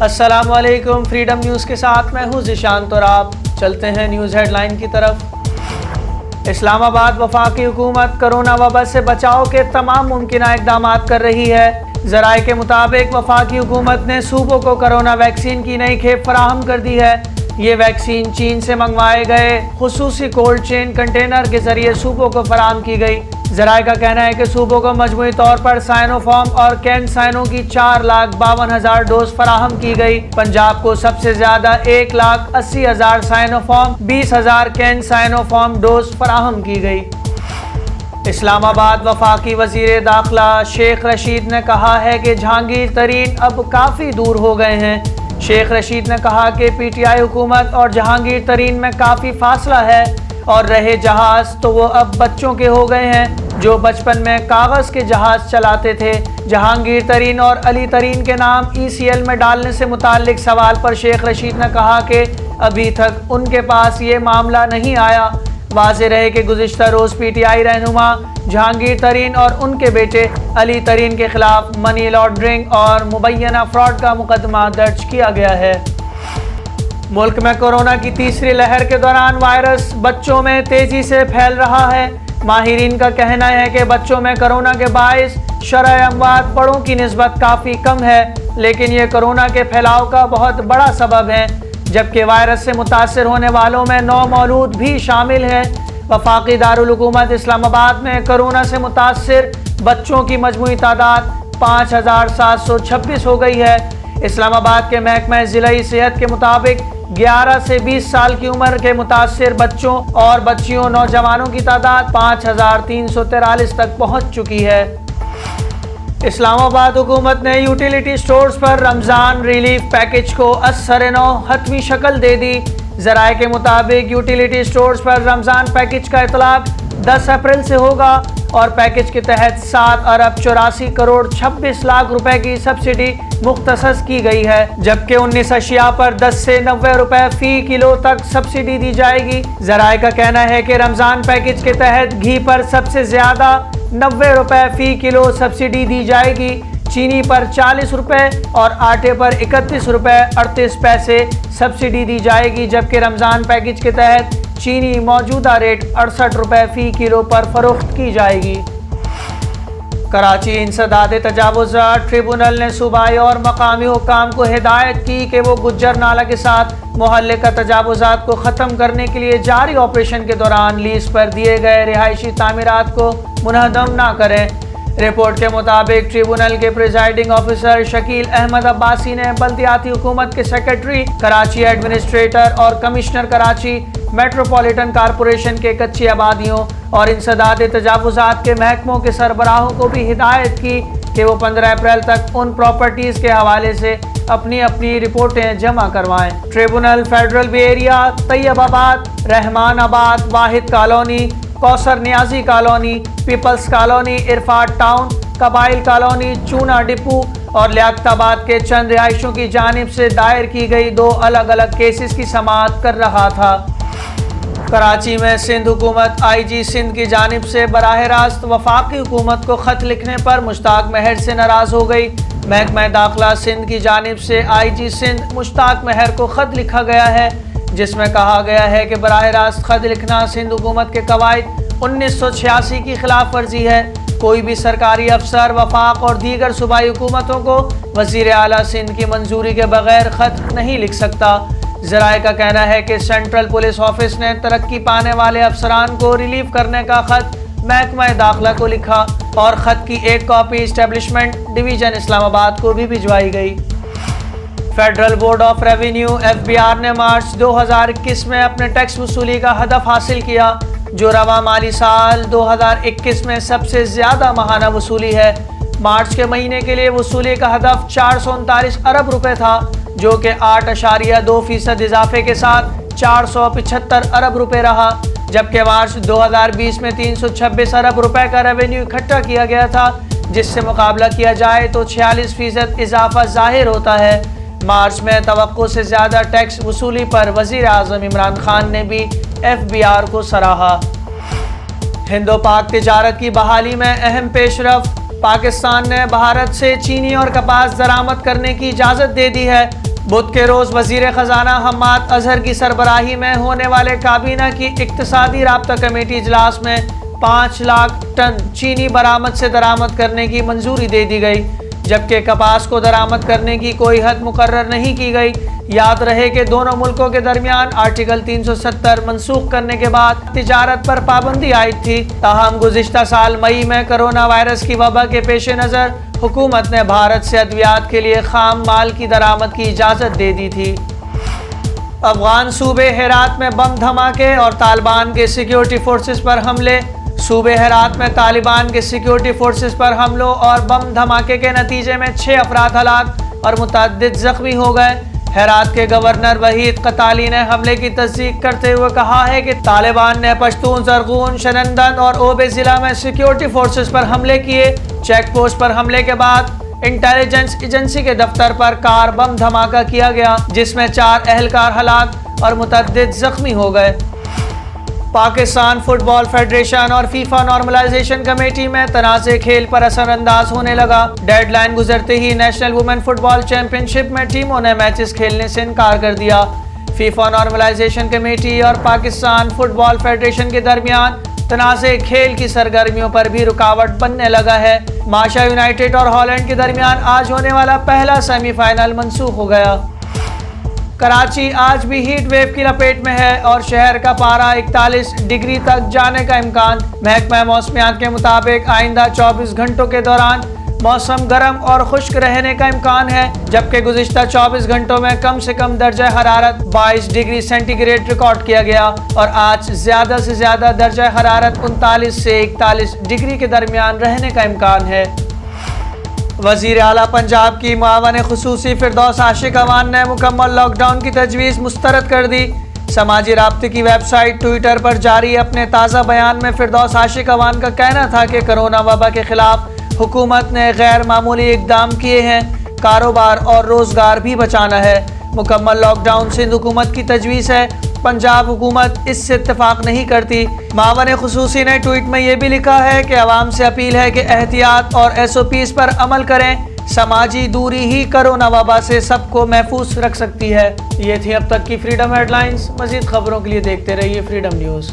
السلام علیکم، freedom news کے ساتھ میں ہوں ذیشان تراب۔ چلتے ہیں نیوز ہیڈ لائن کی طرف۔ اسلام آباد وفاقی حکومت کرونا وبا سے بچاؤ کے تمام ممکنہ اقدامات کر رہی ہے۔ ذرائع کے مطابق وفاقی حکومت نے صوبوں کو کرونا ویکسین کی نئی کھیپ فراہم کر دی ہے۔ یہ ویکسین چین سے منگوائے گئے خصوصی کولڈ چین کنٹینر کے ذریعے صوبوں کو فراہم کی گئی۔ ذرائع کا کہنا ہے کہ صوبوں کو مجموعی طور پر سائنو فارم اور کین سائنو کی 4,52,000 ڈوز فراہم کی گئی۔ پنجاب کو سب سے زیادہ 1,80,000 سائنو فارم، 20,000 کین سائنو فارم ڈوز فراہم کی گئی۔ اسلام آباد وفاقی وزیر داخلہ شیخ رشید نے کہا ہے کہ جہانگیر ترین اب کافی دور ہو گئے ہیں۔ شیخ رشید نے کہا کہ پی ٹی آئی حکومت اور جہانگیر ترین میں کافی فاصلہ ہے اور رہے جہاز تو وہ اب بچوں کے ہو گئے ہیں جو بچپن میں کاغذ کے جہاز چلاتے تھے۔ جہانگیر ترین اور علی ترین کے نام ECL میں ڈالنے سے متعلق سوال پر شیخ رشید نے کہا کہ ابھی تک ان کے پاس یہ معاملہ نہیں آیا۔ واضح رہے کہ گزشتہ روز پی ٹی آئی رہنما جہانگیر ترین اور ان کے بیٹے علی ترین کے خلاف منی لانڈرنگ اور مبینہ فراڈ کا مقدمہ درج کیا گیا ہے۔ ملک میں کورونا کی تیسری لہر کے دوران وائرس بچوں میں تیزی سے پھیل رہا ہے۔ ماہرین کا کہنا ہے کہ بچوں میں کورونا کے باعث شرح اموات بڑوں کی نسبت کافی کم ہے، لیکن یہ کورونا کے پھیلاؤ کا بہت بڑا سبب ہے، جبکہ وائرس سے متاثر ہونے والوں میں نومولود بھی شامل ہیں۔ وفاقی دارالحکومت اسلام آباد میں کورونا سے متاثر بچوں کی مجموعی تعداد 5,726 ہو گئی ہے۔ اسلام آباد کے محکمہ ضلعی صحت کے مطابق 11 سے 20 سال کی عمر کے متاثر بچوں اور بچیوں نوجوانوں کی تعداد 5,343 تک پہنچ چکی ہے۔ اسلام آباد حکومت نے یوٹیلیٹی سٹورز پر رمضان ریلیف پیکج کو از-سر-نو حتمی شکل دے دی۔ ذرائع کے مطابق یوٹیلیٹی سٹورز پر رمضان پیکج کا اطلاق 10 اپریل سے ہوگا اور پیکج کے تحت 7,84,26 لاکھ روپے کی سبسڈی مختص کی گئی ہے، جبکہ 19 اشیاء پر 10 سے 90 روپے فی کلو تک سبسڈی دی جائے گی۔ ذرائع کا کہنا ہے کہ رمضان پیکج کے تحت گھی پر سب سے زیادہ 90 روپے فی کلو سبسڈی دی جائے گی، چینی پر 40 روپے اور آٹے پر 31 روپے 38 پیسے سبسڈی دی جائے گی، جبکہ رمضان پیکج کے تحت چینی موجودہ ریٹ 68 روپے فی کلو پر فروخت کی جائے گی۔ کراچی انسداد تجاوزات ٹریبونل نے صوبائی اور مقامی حکام کو ہدایت کی کہ وہ گجر نالہ کے ساتھ محلقہ تجاوزات کو ختم کرنے کے لیے جاری آپریشن کے دوران لیز پر دیے گئے رہائشی تعمیرات کو منہدم نہ کریں۔ رپورٹ کے مطابق ٹریبونل کے پریزائڈنگ آفیسر شکیل احمد عباسی نے بلدیاتی حکومت کے سیکرٹری کراچی ایڈمنسٹریٹر اور کمشنر کراچی میٹروپولیٹن کارپوریشن کے کچی آبادیوں اور انسداد تجاوزات کے محکموں کے سربراہوں کو بھی ہدایت کی کہ وہ 15 اپریل تک ان پراپرٹیز کے حوالے سے اپنی رپورٹیں جمع کروائیں۔ Tribunal federal B area, Tayyab Abad, Rahman Abad, Wahid colony, Kausar Niazi colony, peoples colony, Arafat town, Qabail colony, Chuna depot اور لیاقت آباد کے چند رہائشوں کی جانب سے دائر کی گئی 2 الگ الگ کیسز کی سماعت کر رہا تھا۔ کراچی میں سندھ حکومت IG سندھ کی جانب سے براہ راست وفاقی حکومت کو خط لکھنے پر مشتاق مہر سے ناراض ہو گئی۔ محکمہ داخلہ سندھ کی جانب سے IG سندھ مشتاق مہر کو خط لکھا گیا ہے، جس میں کہا گیا ہے کہ براہ راست خط لکھنا سندھ حکومت کے قواعد 1986 کی خلاف ورزی ہے۔ کوئی بھی سرکاری افسر وفاق اور دیگر صوبائی حکومتوں کو وزیر اعلیٰ سندھ کی منظوری کے بغیر خط نہیں لکھ سکتا۔ ذرائع کا کہنا ہے کہ سینٹرل پولیس آفس نے ترقی پانے والے افسران کو ریلیف کرنے کا خط محکمہ داخلہ کو لکھا اور خط کی ایک کاپی اسٹیبلشمنٹ ڈویژن اسلام آباد کو بھی بھجوائی گئی۔ Federal board of revenue FBR نے مارچ 2021 میں اپنے ٹیکس وصولی کا ہدف حاصل کیا، جو رواں مالی سال 2021 میں سب سے زیادہ ماہانہ وصولی ہے۔ مارچ کے مہینے کے لیے وصولی کا ہدف 439 ارب روپے تھا، جو کہ 8.2% اضافے کے ساتھ 475 ارب روپے رہا، جبکہ مارچ 2020 میں 326 ارب روپے کا ریونیو اکٹھا کیا گیا تھا، جس سے مقابلہ کیا جائے تو 46% اضافہ ظاہر ہوتا ہے۔ مارچ میں توقع سے زیادہ ٹیکس وصولی پر وزیر اعظم عمران خان نے بھی FBR کو سراہا۔ ہند و پاک تجارت کی بحالی میں اہم پیش رفت۔ پاکستان نے بھارت سے چینی اور کپاس درآمد کرنے کی اجازت دے دی ہے۔ بدھ کے روز وزیر خزانہ حماد اظہر کی سربراہی میں ہونے والے کابینہ کی اقتصادی رابطہ کمیٹی اجلاس میں 5 لاکھ ٹن چینی برآمد سے درآمد کرنے کی منظوری دے دی گئی، جبکہ کپاس کو درآمد کرنے کی کوئی حد مقرر نہیں کی گئی۔ یاد رہے کہ دونوں ملکوں کے درمیان آرٹیکل 370 منسوخ کرنے کے بعد تجارت پر پابندی عائد تھی، تاہم گزشتہ سال مئی میں کرونا وائرس کی وبا کے پیش نظر حکومت نے بھارت سے ادویات کے لیے خام مال کی درآمد کی اجازت دے دی تھی۔ افغان صوبے ہرات میں بم دھماکے اور طالبان کے سیکیورٹی فورسز پر حملے۔ صوبے ہرات میں طالبان کے سیکیورٹی فورسز پر حملوں اور بم دھماکے کے نتیجے میں 6 افراد ہلاک اور متعدد زخمی ہو گئے۔ ہرات کے گورنر وحید قتالی نے حملے کی تصدیق کرتے ہوئے کہا ہے کہ طالبان نے پشتون، زرغون، شنندن اور اوبے ضلع میں سیکیورٹی فورسز پر حملے کیے۔ چیک پوسٹ پر حملے کے بعد انٹیلیجنس ایجنسی کے دفتر پر کار بم دھماکہ کیا گیا، جس میں 4 اہلکار ہلاک اور متعدد زخمی ہو گئے۔ پاکستان فٹ بال فیڈریشن اور فیفا نارملائزیشن کمیٹی میں تنازع کھیل پر اثر انداز ہونے لگا۔ ڈیڈ لائن گزرتے ہی نیشنل وومن فٹ بال چیمپئن شپ میں ٹیموں نے میچز کھیلنے سے انکار کر دیا۔ فیفا نارملائزیشن کمیٹی اور پاکستان فٹ بال فیڈریشن کے درمیان تنازع کھیل کی سرگرمیوں پر بھی رکاوٹ بننے لگا ہے۔ ماشا یونائیٹڈ اور ہالینڈ کے درمیان آج ہونے والا پہلا سیمی فائنل منسوخ ہو گیا۔ کراچی آج بھی ہیٹ ویو کی لپیٹ میں ہے اور شہر کا پارہ 41 ڈگری تک جانے کا امکان۔ محکمہ موسمیات کے مطابق آئندہ 24 گھنٹوں کے دوران موسم گرم اور خشک رہنے کا امکان ہے، جبکہ گزشتہ 24 گھنٹوں میں کم سے کم درجہ حرارت 22 ڈگری سینٹی گریڈ ریکارڈ کیا گیا اور آج زیادہ سے زیادہ درجہ حرارت 39 سے 41 ڈگری کے درمیان رہنے کا امکان ہے۔ وزیر اعلیٰ پنجاب کی معاون خصوصی فردوس عاشق اوان نے مکمل لاک ڈاؤن کی تجویز مسترد کر دی۔ سماجی رابطے کی ویب سائٹ ٹویٹر پر جاری اپنے تازہ بیان میں فردوس عاشق اوان کا کہنا تھا کہ کرونا وبا کے خلاف حکومت نے غیر معمولی اقدام کیے ہیں، کاروبار اور روزگار بھی بچانا ہے۔ مکمل لاک ڈاؤن سندھ حکومت کی تجویز ہے، پنجاب حکومت اس سے اتفاق نہیں کرتی۔ معاون خصوصی نے ٹویٹ میں یہ بھی لکھا ہے کہ عوام سے اپیل ہے کہ احتیاط اور SOPs پر عمل کریں، سماجی دوری ہی کرونا وبا سے سب کو محفوظ رکھ سکتی ہے۔ یہ تھی اب تک کی فریڈم ہیڈ لائنز۔ مزید خبروں کے لیے دیکھتے رہیے فریڈم نیوز۔